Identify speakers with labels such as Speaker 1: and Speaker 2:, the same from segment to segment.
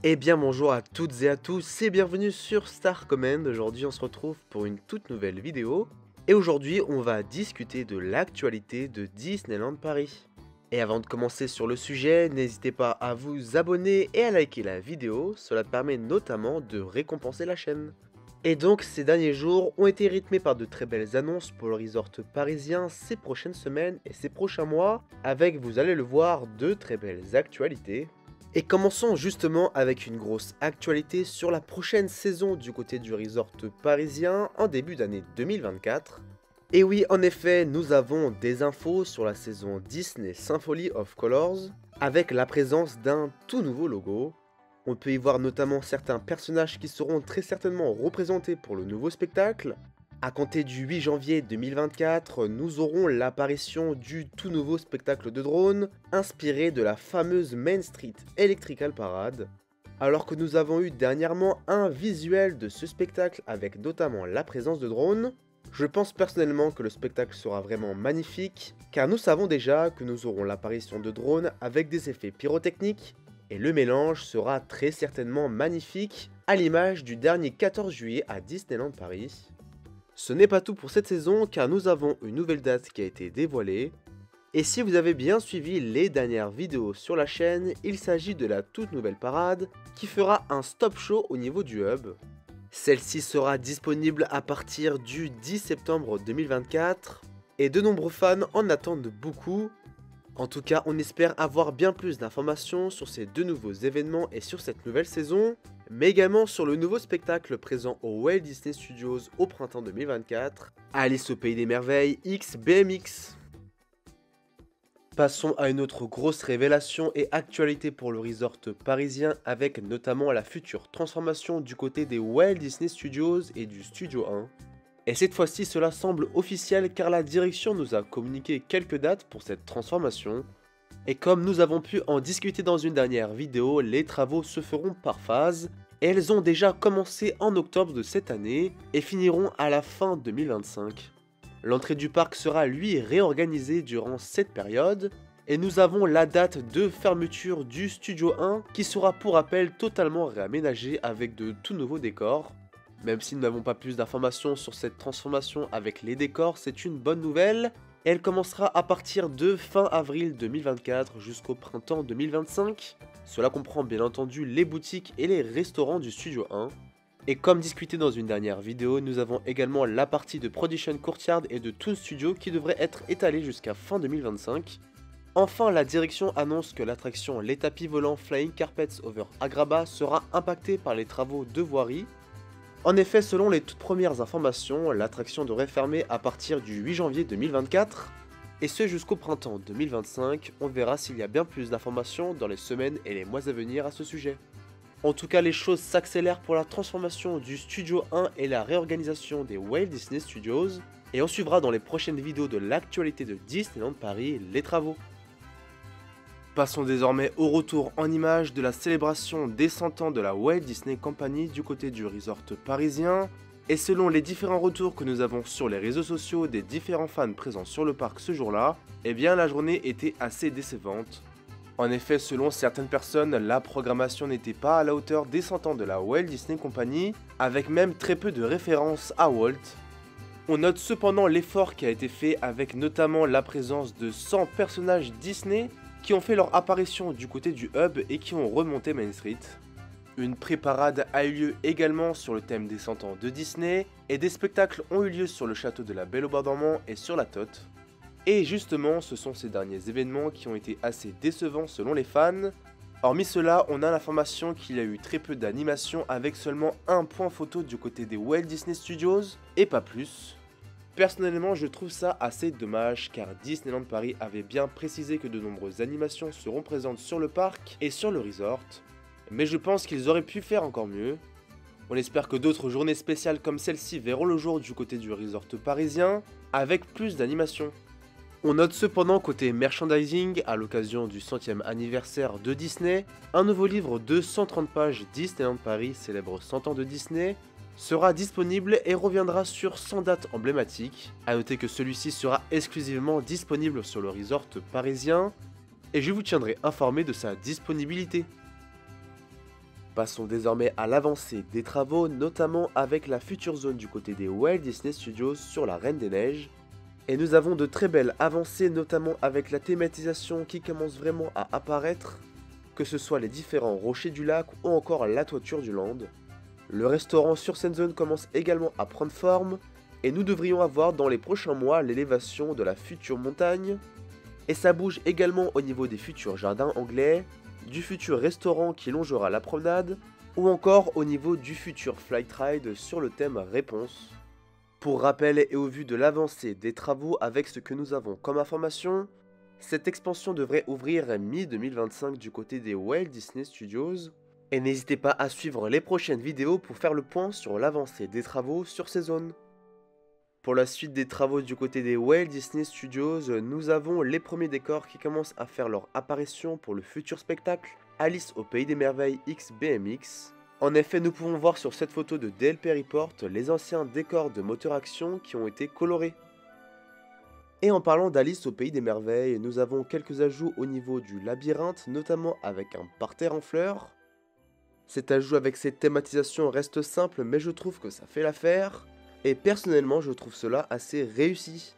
Speaker 1: Eh bien bonjour à toutes et à tous et bienvenue sur Star Command. Aujourd'hui on se retrouve pour une toute nouvelle vidéo. Et aujourd'hui on va discuter de l'actualité de Disneyland Paris. Et avant de commencer sur le sujet, n'hésitez pas à vous abonner et à liker la vidéo, cela permet notamment de récompenser la chaîne. Et donc ces derniers jours ont été rythmés par de très belles annonces pour le resort parisien ces prochaines semaines et ces prochains mois, avec, vous allez le voir, de très belles actualités. Et commençons justement avec une grosse actualité sur la prochaine saison du côté du resort parisien en début d'année 2024. Et oui, en effet, nous avons des infos sur la saison Disney Symphony of Colors avec la présence d'un tout nouveau logo. On peut y voir notamment certains personnages qui seront très certainement représentés pour le nouveau spectacle. À compter du 8 janvier 2024, nous aurons l'apparition du tout nouveau spectacle de drone, inspiré de la fameuse Main Street Electrical Parade. Alors que nous avons eu dernièrement un visuel de ce spectacle avec notamment la présence de drones, je pense personnellement que le spectacle sera vraiment magnifique, car nous savons déjà que nous aurons l'apparition de drones avec des effets pyrotechniques, et le mélange sera très certainement magnifique, à l'image du dernier 14 juillet à Disneyland Paris. Ce n'est pas tout pour cette saison car nous avons une nouvelle date qui a été dévoilée. Et si vous avez bien suivi les dernières vidéos sur la chaîne, il s'agit de la toute nouvelle parade qui fera un stop show au niveau du hub. Celle-ci sera disponible à partir du 10 septembre 2024 et de nombreux fans en attendent beaucoup. En tout cas, on espère avoir bien plus d'informations sur ces deux nouveaux événements et sur cette nouvelle saison, mais également sur le nouveau spectacle présent au Walt Disney Studios au printemps 2024, Alice au Pays des Merveilles X BMX. Passons à une autre grosse révélation et actualité pour le resort parisien avec notamment la future transformation du côté des Walt Disney Studios et du Studio 1. Et cette fois-ci cela semble officiel car la direction nous a communiqué quelques dates pour cette transformation. Et comme nous avons pu en discuter dans une dernière vidéo, les travaux se feront par phase. Et elles ont déjà commencé en octobre de cette année et finiront à la fin 2025. L'entrée du parc sera lui réorganisée durant cette période. Et nous avons la date de fermeture du Studio 1 qui sera pour rappel totalement réaménagé avec de tout nouveaux décors. Même si nous n'avons pas plus d'informations sur cette transformation avec les décors, c'est une bonne nouvelle. Et elle commencera à partir de fin avril 2024 jusqu'au printemps 2025. Cela comprend bien entendu les boutiques et les restaurants du Studio 1. Et comme discuté dans une dernière vidéo, nous avons également la partie de Production Courtyard et de Toon Studio qui devrait être étalée jusqu'à fin 2025. Enfin, la direction annonce que l'attraction Les Tapis Volants Flying Carpets over Agrabah sera impactée par les travaux de voirie. En effet, selon les toutes premières informations, l'attraction devrait fermer à partir du 8 janvier 2024, et ce jusqu'au printemps 2025, on verra s'il y a bien plus d'informations dans les semaines et les mois à venir à ce sujet. En tout cas, les choses s'accélèrent pour la transformation du Studio 1 et la réorganisation des Walt Disney Studios, et on suivra dans les prochaines vidéos de l'actualité de Disneyland Paris les travaux. Passons désormais au retour en images de la célébration des 100 ans de la Walt Disney Company du côté du resort parisien. Et selon les différents retours que nous avons sur les réseaux sociaux des différents fans présents sur le parc ce jour-là, eh bien la journée était assez décevante. En effet, selon certaines personnes, la programmation n'était pas à la hauteur des 100 ans de la Walt Disney Company, avec même très peu de références à Walt. On note cependant l'effort qui a été fait avec notamment la présence de 100 personnages Disney qui ont fait leur apparition du côté du hub et qui ont remonté Main Street. Une pré-parade a eu lieu également sur le thème des 100 ans de Disney, et des spectacles ont eu lieu sur le château de la Belle au Bois dormant et sur la Tote. Et justement, ce sont ces derniers événements qui ont été assez décevants selon les fans. Hormis cela, on a l'information qu'il y a eu très peu d'animation avec seulement un point photo du côté des Walt Disney Studios, et pas plus. Personnellement, je trouve ça assez dommage car Disneyland Paris avait bien précisé que de nombreuses animations seront présentes sur le parc et sur le resort, mais je pense qu'ils auraient pu faire encore mieux. On espère que d'autres journées spéciales comme celle-ci verront le jour du côté du resort parisien, avec plus d'animations. On note cependant côté merchandising, à l'occasion du 100e anniversaire de Disney, un nouveau livre de 130 pages Disneyland Paris célèbre 100 ans de Disney, sera disponible et reviendra sur 100 dates emblématiques. A noter que celui-ci sera exclusivement disponible sur le resort parisien, et je vous tiendrai informé de sa disponibilité. Passons désormais à l'avancée des travaux, notamment avec la future zone du côté des Walt Disney Studios sur la Reine des Neiges. Et nous avons de très belles avancées, notamment avec la thématisation qui commence vraiment à apparaître, que ce soit les différents rochers du lac ou encore la toiture du land. Le restaurant sur cette zone commence également à prendre forme, et nous devrions avoir dans les prochains mois l'élévation de la future montagne. Et ça bouge également au niveau des futurs jardins anglais, du futur restaurant qui longera la promenade, ou encore au niveau du futur flight ride sur le thème réponse. Pour rappel et au vu de l'avancée des travaux avec ce que nous avons comme information, cette expansion devrait ouvrir mi-2025 du côté des Walt Disney Studios, et n'hésitez pas à suivre les prochaines vidéos pour faire le point sur l'avancée des travaux sur ces zones. Pour la suite des travaux du côté des Walt Disney Studios, nous avons les premiers décors qui commencent à faire leur apparition pour le futur spectacle Alice au Pays des Merveilles X BMX. En effet, nous pouvons voir sur cette photo de DLP Report les anciens décors de moteur action qui ont été colorés. Et en parlant d'Alice au Pays des Merveilles, nous avons quelques ajouts au niveau du labyrinthe, notamment avec un parterre en fleurs. Cet ajout avec cette thématisation reste simple, mais je trouve que ça fait l'affaire. Et personnellement, je trouve cela assez réussi.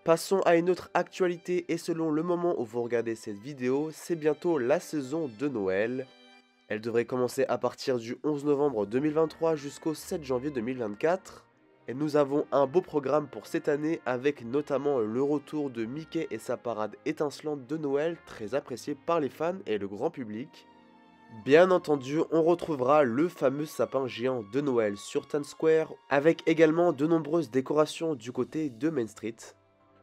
Speaker 1: Passons à une autre actualité, et selon le moment où vous regardez cette vidéo, c'est bientôt la saison de Noël. Elle devrait commencer à partir du 11 novembre 2023 jusqu'au 7 janvier 2024. Et nous avons un beau programme pour cette année, avec notamment le retour de Mickey et sa parade étincelante de Noël, très appréciée par les fans et le grand public. Bien entendu, on retrouvera le fameux sapin géant de Noël sur Times Square, avec également de nombreuses décorations du côté de Main Street.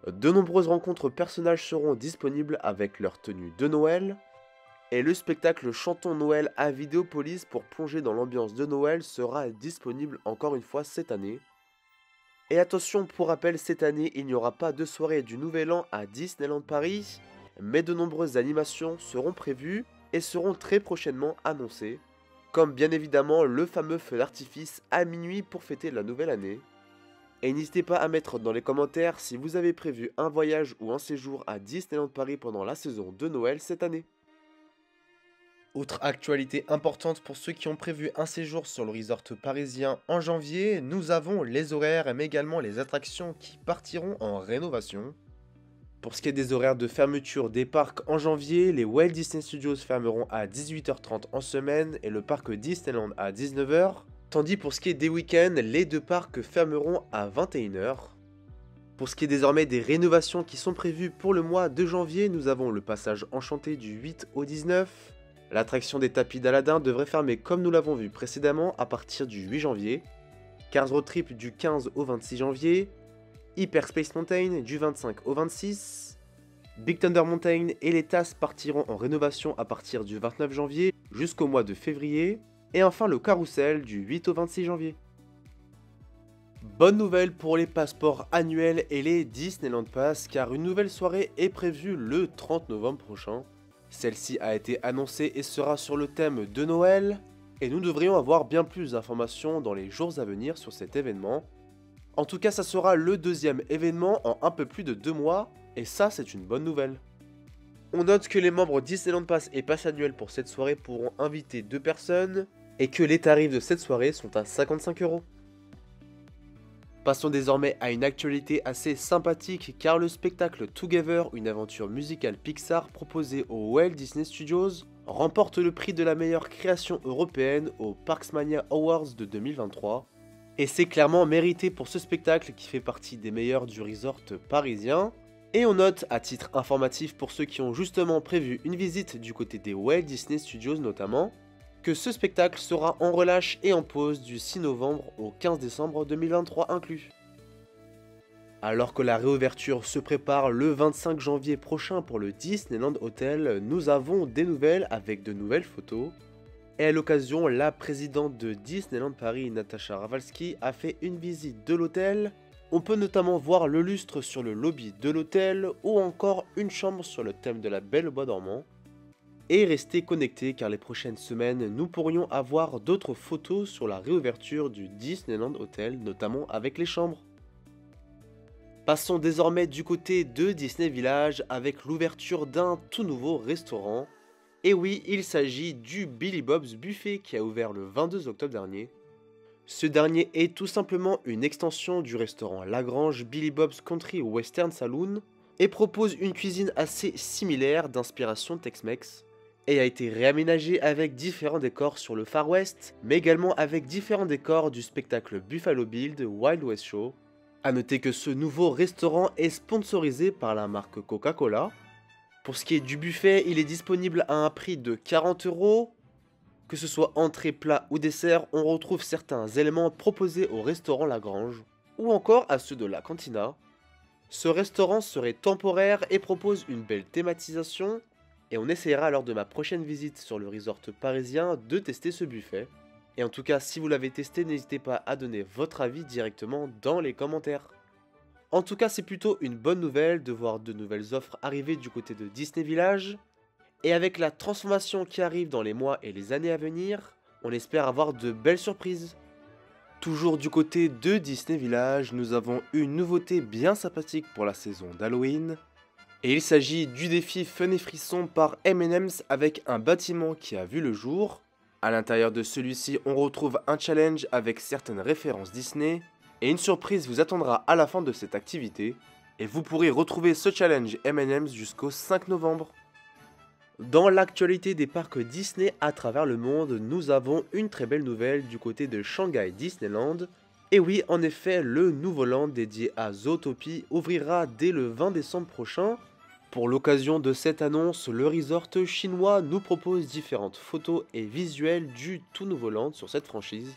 Speaker 1: De nombreuses rencontres personnages seront disponibles avec leur tenue de Noël, et le spectacle Chantons Noël à Vidéopolis pour plonger dans l'ambiance de Noël sera disponible encore une fois cette année. Et attention, pour rappel, cette année, il n'y aura pas de soirée du Nouvel An à Disneyland Paris, mais de nombreuses animations seront prévues et seront très prochainement annoncées, comme bien évidemment le fameux feu d'artifice à minuit pour fêter la nouvelle année. Et n'hésitez pas à mettre dans les commentaires si vous avez prévu un voyage ou un séjour à Disneyland Paris pendant la saison de Noël cette année. Autre actualité importante pour ceux qui ont prévu un séjour sur le resort parisien en janvier, nous avons les horaires mais également les attractions qui partiront en rénovation. Pour ce qui est des horaires de fermeture des parcs en janvier, les Walt Disney Studios fermeront à 18h30 en semaine et le parc Disneyland à 19h, tandis pour ce qui est des week-ends, les deux parcs fermeront à 21h. Pour ce qui est désormais des rénovations qui sont prévues pour le mois de janvier, nous avons le passage enchanté du 8 au 19. L'attraction des tapis d'Aladin devrait fermer comme nous l'avons vu précédemment à partir du 8 janvier. Cars Road Trip du 15 au 26 janvier. Hyperspace Mountain du 25 au 26, Big Thunder Mountain et les TAS partiront en rénovation à partir du 29 janvier jusqu'au mois de février, et enfin le carrousel du 8 au 26 janvier. Bonne nouvelle pour les passeports annuels et les Disneyland Pass, car une nouvelle soirée est prévue le 30 novembre prochain. Celle-ci a été annoncée et sera sur le thème de Noël, et nous devrions avoir bien plus d'informations dans les jours à venir sur cet événement. En tout cas, ça sera le deuxième événement en un peu plus de 2 mois, et ça c'est une bonne nouvelle. On note que les membres Disneyland Pass et Pass annuel pour cette soirée pourront inviter 2 personnes, et que les tarifs de cette soirée sont à 55 €. Passons désormais à une actualité assez sympathique, car le spectacle Together, une aventure musicale Pixar proposée aux Walt Disney Studios, remporte le prix de la meilleure création européenne aux Parksmania Awards de 2023. Et c'est clairement mérité pour ce spectacle qui fait partie des meilleurs du resort parisien. Et on note, à titre informatif pour ceux qui ont justement prévu une visite du côté des Walt Disney Studios notamment, que ce spectacle sera en relâche et en pause du 6 novembre au 15 décembre 2023 inclus. Alors que la réouverture se prépare le 25 janvier prochain pour le Disneyland Hotel, nous avons des nouvelles avec de nouvelles photos. Et à l'occasion, la présidente de Disneyland Paris, Natasha Ravalski, a fait une visite de l'hôtel. On peut notamment voir le lustre sur le lobby de l'hôtel ou encore une chambre sur le thème de la Belle au bois dormant. Et restez connectés car les prochaines semaines, nous pourrions avoir d'autres photos sur la réouverture du Disneyland Hotel, notamment avec les chambres. Passons désormais du côté de Disney Village avec l'ouverture d'un tout nouveau restaurant. Et oui, il s'agit du Billy Bob's Buffet qui a ouvert le 22 octobre dernier. Ce dernier est tout simplement une extension du restaurant Lagrange Billy Bob's Country Western Saloon et propose une cuisine assez similaire d'inspiration Tex-Mex et a été réaménagé avec différents décors sur le Far West, mais également avec différents décors du spectacle Buffalo Bill de Wild West Show. A noter que ce nouveau restaurant est sponsorisé par la marque Coca-Cola. Pour ce qui est du buffet, il est disponible à un prix de 40 €. Que ce soit entrée, plat ou dessert, on retrouve certains éléments proposés au restaurant Lagrange, ou encore à ceux de la Cantina. Ce restaurant serait temporaire et propose une belle thématisation, et on essaiera lors de ma prochaine visite sur le resort parisien de tester ce buffet. Et en tout cas, si vous l'avez testé, n'hésitez pas à donner votre avis directement dans les commentaires. En tout cas, c'est plutôt une bonne nouvelle de voir de nouvelles offres arriver du côté de Disney Village. Et avec la transformation qui arrive dans les mois et les années à venir, on espère avoir de belles surprises. Toujours du côté de Disney Village, nous avons une nouveauté bien sympathique pour la saison d'Halloween. Et il s'agit du défi Fun et Frisson par M&M's avec un bâtiment qui a vu le jour. À l'intérieur de celui-ci, on retrouve un challenge avec certaines références Disney. Et une surprise vous attendra à la fin de cette activité. Et vous pourrez retrouver ce challenge M&M's jusqu'au 5 novembre. Dans l'actualité des parcs Disney à travers le monde, nous avons une très belle nouvelle du côté de Shanghai Disneyland. Et oui, en effet, le nouveau land dédié à Zootopia ouvrira dès le 20 décembre prochain. Pour l'occasion de cette annonce, le resort chinois nous propose différentes photos et visuels du tout nouveau land sur cette franchise.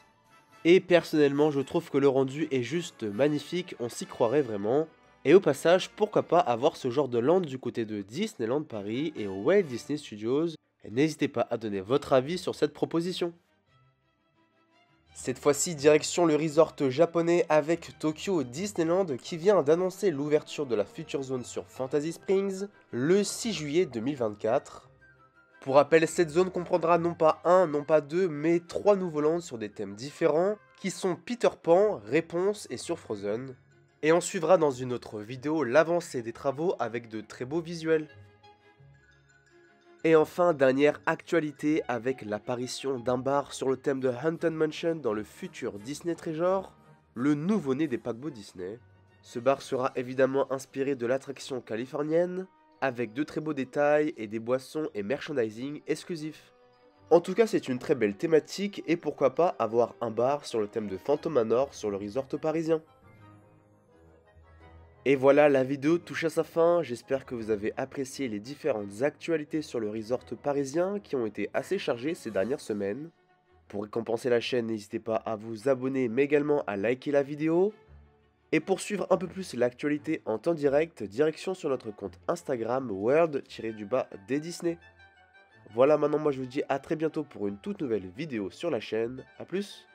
Speaker 1: Et personnellement, je trouve que le rendu est juste magnifique, on s'y croirait vraiment. Et au passage, pourquoi pas avoir ce genre de land du côté de Disneyland Paris et au Walt Disney Studios. Et n'hésitez pas à donner votre avis sur cette proposition. Cette fois-ci, direction le resort japonais avec Tokyo Disneyland qui vient d'annoncer l'ouverture de la Future Zone sur Fantasy Springs le 6 juillet 2024. Pour rappel, cette zone comprendra non pas un, non pas deux, mais 3 nouveaux lands sur des thèmes différents qui sont Peter Pan, Réponse et sur Frozen. Et on suivra dans une autre vidéo l'avancée des travaux avec de très beaux visuels. Et enfin, dernière actualité avec l'apparition d'un bar sur le thème de Haunted Mansion dans le futur Disney Treasure, le nouveau-né des paquebots Disney. Ce bar sera évidemment inspiré de l'attraction californienne, avec de très beaux détails et des boissons et merchandising exclusifs. En tout cas, c'est une très belle thématique et pourquoi pas avoir un bar sur le thème de Phantom Manor sur le resort parisien. Et voilà, la vidéo touche à sa fin, j'espère que vous avez apprécié les différentes actualités sur le resort parisien qui ont été assez chargées ces dernières semaines. Pour récompenser la chaîne, n'hésitez pas à vous abonner mais également à liker la vidéo. Et pour suivre un peu plus l'actualité en temps direct, direction sur notre compte Instagram world-des Disney. Voilà, maintenant moi je vous dis à très bientôt pour une toute nouvelle vidéo sur la chaîne, à plus.